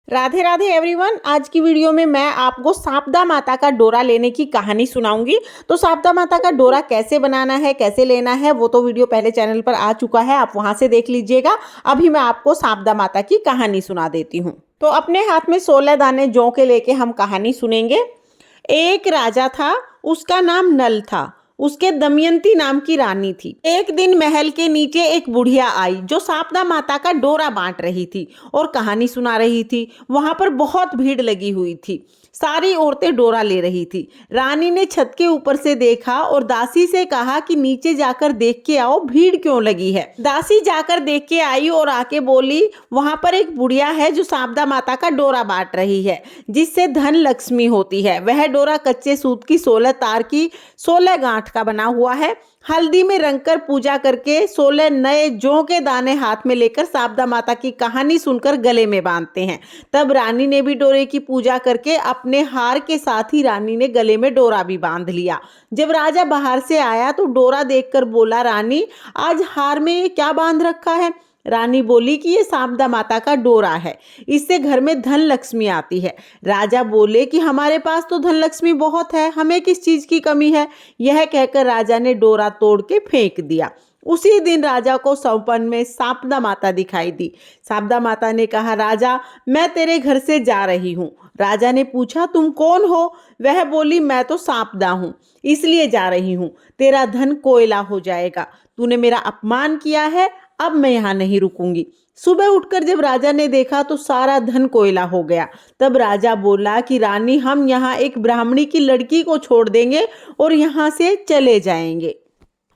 Radhe Radhe everyone. आज की video में मैं आपको सापदा माता का डोरा लेने की कहानी सुनाऊंगी। तो सापदा माता का डोरा कैसे बनाना है, कैसे लेना है, वो तो वीडियो पहले चैनल पर आ चुका है, आप वहां से देख लीजिएगा। अभी मैं आपको सापदा माता की कहानी सुना देती हूँ। तो अपने हाथ में 16 दाने जौ के लेके हम कहानी सुनेंगे। एक राजा था, उसका नाम नल था। उसके दमयंती नाम की रानी थी। एक दिन महल के नीचे एक बुढ़िया आई जो सापदा माता का डोरा बांट रही थी और कहानी सुना रही थी। वहां पर बहुत भीड़ लगी हुई थी, सारी औरतें डोरा ले रही थी। रानी ने छत के ऊपर से देखा और दासी से कहा कि नीचे जाकर देख के आओ, भीड़ क्यों लगी है। दासी जाकर देख के आई और आके बोली, वहां पर एक बुढ़िया है जो सापदा माता का डोरा बांट रही है, जिससे धन लक्ष्मी होती है। वह डोरा कच्चे सूत की 16 तार की 16 गांठ का बना हुआ है। हल्दी में रंगकर पूजा करके 16 नए जौ के दाने हाथ में लेकर सापदा माता की कहानी सुनकर गले में बांधते हैं। तब रानी ने भी डोरे की पूजा करके अपने हार के साथ ही रानी ने गले में डोरा भी बांध लिया। जब राजा बाहर से आया तो डोरा देखकर बोला, रानी आज हार में ये क्या बांध रखा है। रानी बोली कि ये सापदा माता का डोरा है, इससे घर में धन लक्ष्मी आती है। राजा बोले कि हमारे पास तो धन लक्ष्मी बहुत है, हमें किस चीज की कमी है। यह कहकर राजा ने डोरा तोड़ के फेंक दिया। उसी दिन राजा को सपन में सापदा माता दिखाई दी। सापदा माता ने कहा, राजा मैं तेरे घर से जा रही हूँ। राजा ने पूछा, तुम कौन हो। वह बोली, मैं तो सापदा हूँ, इसलिए जा रही हूँ। तेरा धन कोयला हो जाएगा, तूने मेरा अपमान किया है, अब मैं यहाँ नहीं रुकूंगी। सुबह उठकर जब राजा ने देखा तो सारा धन कोयला हो गया। तब राजा बोला कि रानी, हम यहाँ एक ब्राह्मणी की लड़की को छोड़ देंगे और यहाँ से चले जाएंगे।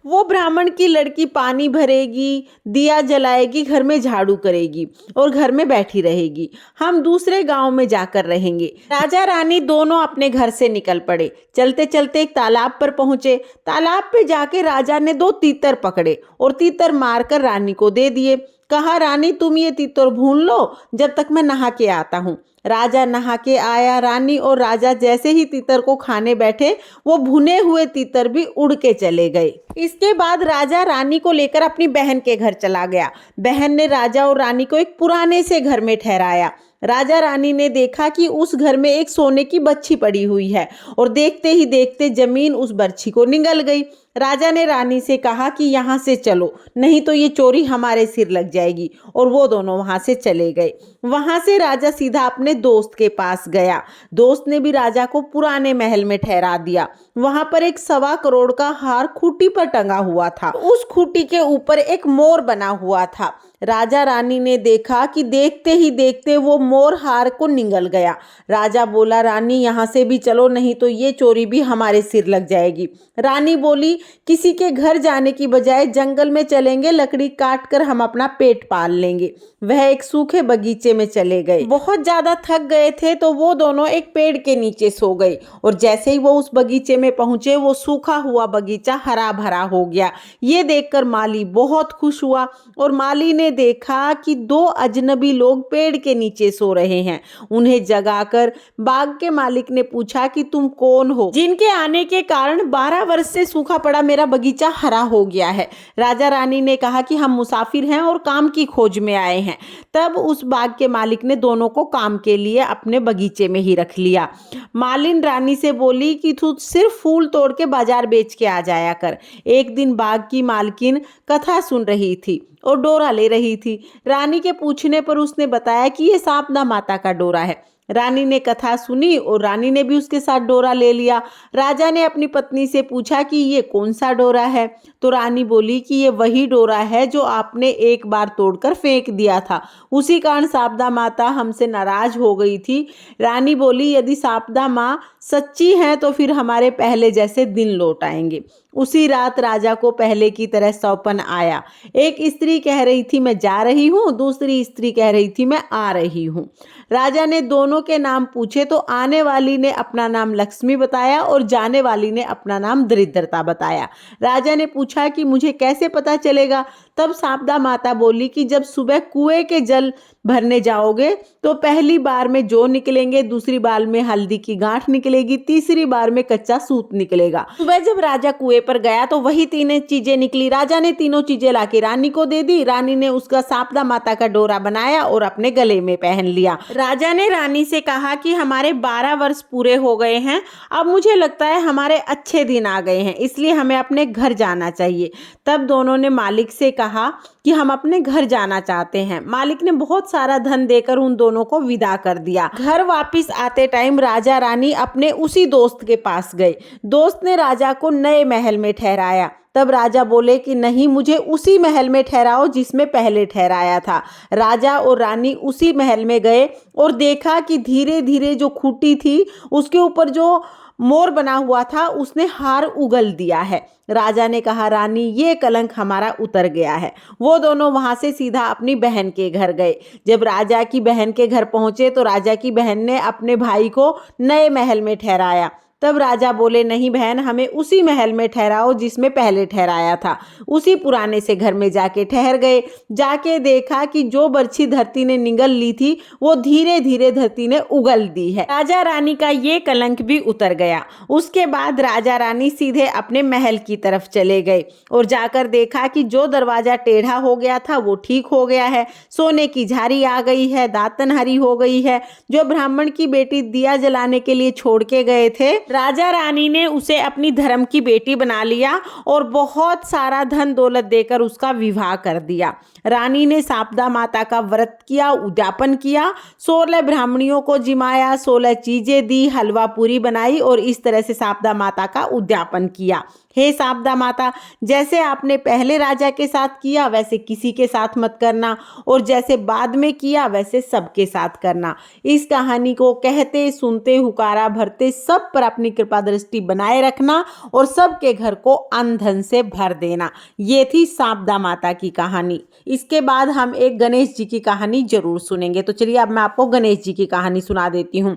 वो ब्राह्मण की लड़की पानी भरेगी, दिया जलाएगी, घर में झाड़ू करेगी और घर में बैठी रहेगी। हम दूसरे गांव में जाकर रहेंगे। राजा रानी दोनों अपने घर से निकल पड़े। चलते चलते एक तालाब पर पहुंचे। तालाब पे जाके राजा ने 2 तीतर पकड़े और तीतर मारकर रानी को दे दिए। कहा, रानी तुम ये तीतर भून लो जब तक मैं नहा के आता हूँ। राजा नहा के आया। रानी और राजा जैसे ही तीतर को खाने बैठे, वो भुने हुए तीतर भी उड़ के चले गए। इसके बाद राजा रानी को लेकर अपनी बहन के घर चला गया। बहन ने राजा और रानी को एक पुराने से घर में ठहराया। राजा रानी ने देखा कि उस घर में एक सोने की बच्ची पड़ी हुई है और देखते ही देखते जमीन उस बच्ची को निगल गई। राजा ने रानी से कहा कि यहाँ से चलो, नहीं तो ये चोरी हमारे सिर लग जाएगी। और वो दोनों वहां से चले गए। वहां से राजा सीधा अपने दोस्त के पास गया। दोस्त ने भी राजा को पुराने महल में ठहरा दिया। वहां पर एक 1.25 करोड़ का हार खूंटी पर टंगा हुआ था। उस खूंटी के ऊपर एक मोर बना हुआ था। राजा रानी ने देखा कि देखते ही देखते वो मोर हार को निगल गया। राजा बोला, रानी यहाँ से भी चलो, नहीं तो ये चोरी भी हमारे सिर लग जाएगी। रानी बोली, किसी के घर जाने की बजाय जंगल में चलेंगे, लकड़ी काट कर हम अपना पेट पाल लेंगे। वह एक सूखे बगीचे में चले गए। बहुत ज्यादा थक गए थे तो वो दोनों एक पेड़ के नीचे सो गए और जैसे ही वो उस बगीचे में पहुंचे, वो सूखा हुआ बगीचा हरा भरा हो गया। ये देखकर माली बहुत खुश हुआ और माली ने देखा कि 2 अजनबी लोग पेड़ के नीचे सो रहे हैं। उन्हें जगाकर बाग के मालिक ने पूछा कि तुम कौन हो, जिनके आने के कारण 12 वर्ष से सूखा पड़ा मेरा बगीचा हरा हो गया है। राजा रानी ने कहा कि हम मुसाफिर हैं और काम की खोज में आए हैं। तब उस बाग के मालिक ने दोनों को काम के लिए अपने बगीचे में ही रख लिया। मालिन रानी से बोली कि तू सिर्फ फूल तोड़ के बाजार बेच के आ जाया कर। एक दिन बाग की मालकिन कथा सुन रही थी और डोरा ले रही थी। रानी के पूछने पर उसने बताया कि ये सापदा माता का डोरा है। रानी ने कथा सुनी और रानी ने भी उसके साथ डोरा ले लिया। राजा ने अपनी पत्नी से पूछा कि ये कौन सा डोरा है। तो रानी बोली कि ये वही डोरा है जो आपने एक बार तोड़कर फेंक दिया था, उसी कारण सापदा माता हमसे नाराज हो गई थी। रानी बोली, यदि सापदा माँ सच्ची हैं तो फिर हमारे पहले जैसे दिन लौट आएंगे। उसी रात राजा को पहले की तरह सौपन आया। एक स्त्री कह रही थी मैं जा रही हूँ, दूसरी स्त्री कह रही थी मैं आ रही हूँ। राजा ने दोनों के नाम पूछे तो आने वाली ने अपना नाम लक्ष्मी बताया और जाने वाली ने अपना नाम दरिद्रता बताया। राजा ने पूछा कि मुझे कैसे पता चलेगा। तब सापदा माता बोली कि जब सुबह कुएं के जल भरने जाओगे तो पहली बार में जौ निकलेंगे, दूसरी बार में हल्दी की गांठ निकलेगी, तीसरी बार में कच्चा सूत निकलेगा। सुबह जब राजा कुएं पर गया तो वही तीनों चीजें निकली। राजा ने तीनों चीजें लाके रानी को दे दी। रानी ने उसका सापदा माता का डोरा बनाया और अपने गले में पहन लिया। राजा ने रानी से कहा कि हमारे 12 वर्ष पूरे हो गए हैं, अब मुझे लगता है हमारे अच्छे दिन आ गए हैं, इसलिए हमें अपने घर जाना चाहिए। तब दोनों ने मालिक से कहा कि हम अपने घर जाना चाहते हैं। मालिक ने बहुत सारा धन देकर उन दोनों को विदा कर दिया। घर वापस आते टाइम राजा रानी अपने उसी दोस्त के पास गए। दोस्त ने राजा को नए महल में ठहराया। तब राजा बोले कि नहीं, मुझे उसी महल में ठहराओ जिसमें पहले ठहराया था। राजा और रानी उसी महल में गए और देखा कि धीरे धीरे जो खूंटी थी उसके ऊपर जो मोर बना हुआ था उसने हार उगल दिया है। राजा ने कहा, रानी ये कलंक हमारा उतर गया है। वो दोनों वहां से सीधा अपनी बहन के घर गए। जब राजा की बहन के घर पहुंचे तो राजा की बहन ने अपने भाई को नए महल में ठहराया। तब राजा बोले, नहीं बहन, हमें उसी महल में ठहराओ जिसमें पहले ठहराया था। उसी पुराने से घर में जाके ठहर गए। जाके देखा कि जो बर्छी धरती ने निगल ली थी वो धीरे धीरे धरती ने उगल दी है। राजा रानी का ये कलंक भी उतर गया। उसके बाद राजा रानी सीधे अपने महल की तरफ चले गए और जाकर देखा कि जो दरवाजा टेढ़ा हो गया था वो ठीक हो गया है, सोने की झारी आ गई है, दातन हरी हो गई है। जो ब्राह्मण की बेटी दिया जलाने के लिए छोड़ के गए थे, राजा रानी ने उसे अपनी धर्म की बेटी बना लिया और बहुत सारा धन दौलत देकर उसका विवाह कर दिया। रानी ने सापदा माता का व्रत किया, उद्यापन किया, 16 ब्राह्मणियों को जिमाया, 16 चीजें दी, हलवा पूरी बनाई और इस तरह से सापदा माता का उद्यापन किया। हे सापदा माता, जैसे आपने पहले राजा के साथ किया वैसे किसी के साथ मत करना, और जैसे बाद में किया वैसे सबके साथ करना। इस कहानी को कहते सुनते हुकारा भरते सब पर अपनी कृपा दृष्टि बनाए रखना और सबके घर को अन्न धन से भर देना। ये थी सापदा माता की कहानी। इसके बाद हम एक गणेश जी की कहानी जरूर सुनेंगे। तो चलिए अब मैं आपको गणेश जी की कहानी सुना देती हूँ।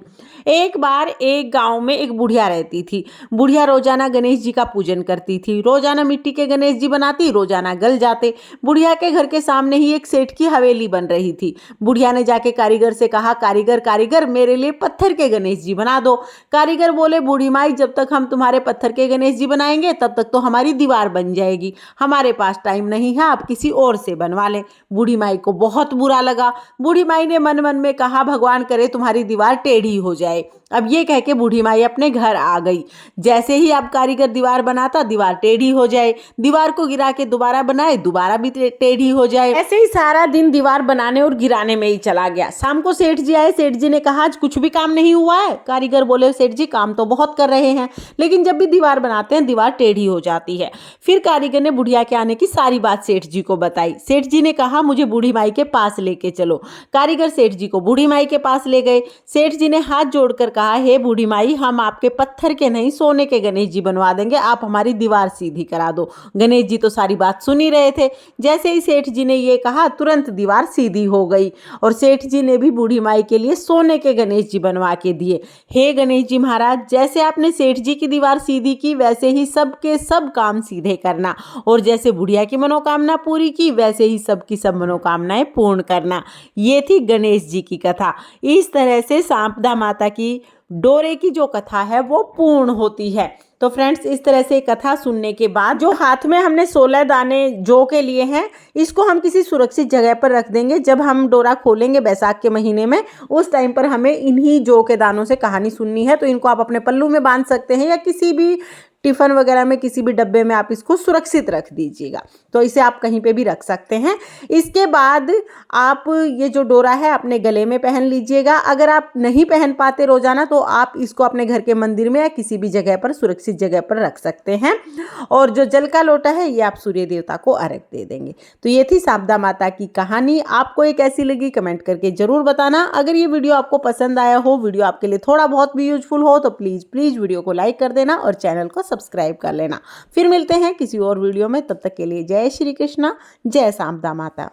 एक बार एक गांव में एक बुढ़िया रहती थी। बुढ़िया रोजाना गणेश जी का पूजन करती थी। रोजाना मिट्टी के गणेश जी बनाती, रोजाना गल जाते। बुढ़िया के घर के सामने ही एक सेठ की हवेली बन रही थी। बुढ़िया ने जाके कारीगर से कहा, कारीगर कारीगर मेरे लिए पत्थर के गणेश जी बना दो। कारीगर बोले, बूढ़ी माई, जब तक हम तुम्हारे पत्थर के गणेश जी बनाएंगे तब तक तो हमारी दीवार बन जाएगी, हमारे पास टाइम नहीं है, आप किसी और से बनवा लें। बूढ़ी माई को बहुत बुरा लगा। बूढ़ी माई ने मन मन में कहा, भगवान करे तुम्हारी दीवार टेढ़ी हो जाए। अब ये कह के बूढ़ी माई अपने घर आ गई। जैसे ही अब कारीगर दीवार बनाता, दीवार टेढ़ी हो जाए, दीवार को गिरा के दोबारा बनाए, दोबारा भी टेढ़ी हो जाए। ऐसे ही सारा दिन दीवार बनाने और गिराने में ही चला गया। शाम को सेठ जी आए। सेठ जी ने कहा, आज कुछ भी काम नहीं हुआ है। कारीगर बोले, सेठ जी काम तो बहुत कर रहे हैं, लेकिन जब भी दीवार बनाते हैं दीवार टेढ़ी हो जाती है। फिर कारीगर ने बुढ़िया के आने की सारी बात सेठ जी को बताई। सेठ जी ने कहा, मुझे बूढ़ी माई के पास लेके चलो। कारीगर सेठ जी को बूढ़ी माई के पास ले गए। सेठ जी ने हाथ जोड़कर कहा, हे बूढ़ी माई, हम आपके पत्थर के नहीं सोने के गणेश जी बनवा देंगे, आप हमारी दीवार सीधी करा दो। गणेश जी तो सारी बात सुन ही रहे थे। जैसे ही सेठ जी ने ये कहा, तुरंत दीवार सीधी हो गई और सेठ जी ने भी बूढ़ी माई के लिए सोने के गणेश जी बनवा के दिए। हे गणेश जी महाराज, जैसे आपने सेठ जी की दीवार सीधी की वैसे ही सबके सब काम सीधे करना, और जैसे बुढ़िया की मनोकामना पूरी की वैसे ही सबकी सब मनोकामनाएं पूर्ण करना। ये थी गणेश जी की कथा। इस तरह से सापदा माता की डोरे की जो कथा है वो पूर्ण होती है। तो फ्रेंड्स, इस तरह से कथा सुनने के बाद जो हाथ में हमने 16 दाने जौ के लिए हैं, इसको हम किसी सुरक्षित जगह पर रख देंगे। जब हम डोरा खोलेंगे बैसाख के महीने में, उस टाइम पर हमें इन्हीं जौ के दानों से कहानी सुननी है। तो इनको आप अपने पल्लू में बांध सकते हैं या किसी भी टिफिन वगैरह में, किसी भी डब्बे में आप इसको सुरक्षित रख दीजिएगा। तो इसे आप कहीं पे भी रख सकते हैं। इसके बाद आप ये जो डोरा है अपने गले में पहन लीजिएगा। अगर आप नहीं पहन पाते रोजाना तो आप इसको अपने घर के मंदिर में या किसी भी जगह पर, सुरक्षित जगह पर रख सकते हैं। और जो जल का लोटा है ये आप सूर्य देवता को अर्घ दे देंगे। तो ये थी सापदा माता की कहानी। आपको ये कैसी लगी कमेंट करके जरूर बताना। अगर ये वीडियो आपको पसंद आया हो, वीडियो आपके लिए थोड़ा बहुत भी यूजफुल हो, तो प्लीज वीडियो को लाइक कर देना और चैनल को सब्सक्राइब कर लेना। फिर मिलते हैं किसी और वीडियो में, तब तक के लिए जय श्री कृष्णा, जय सापदा माता।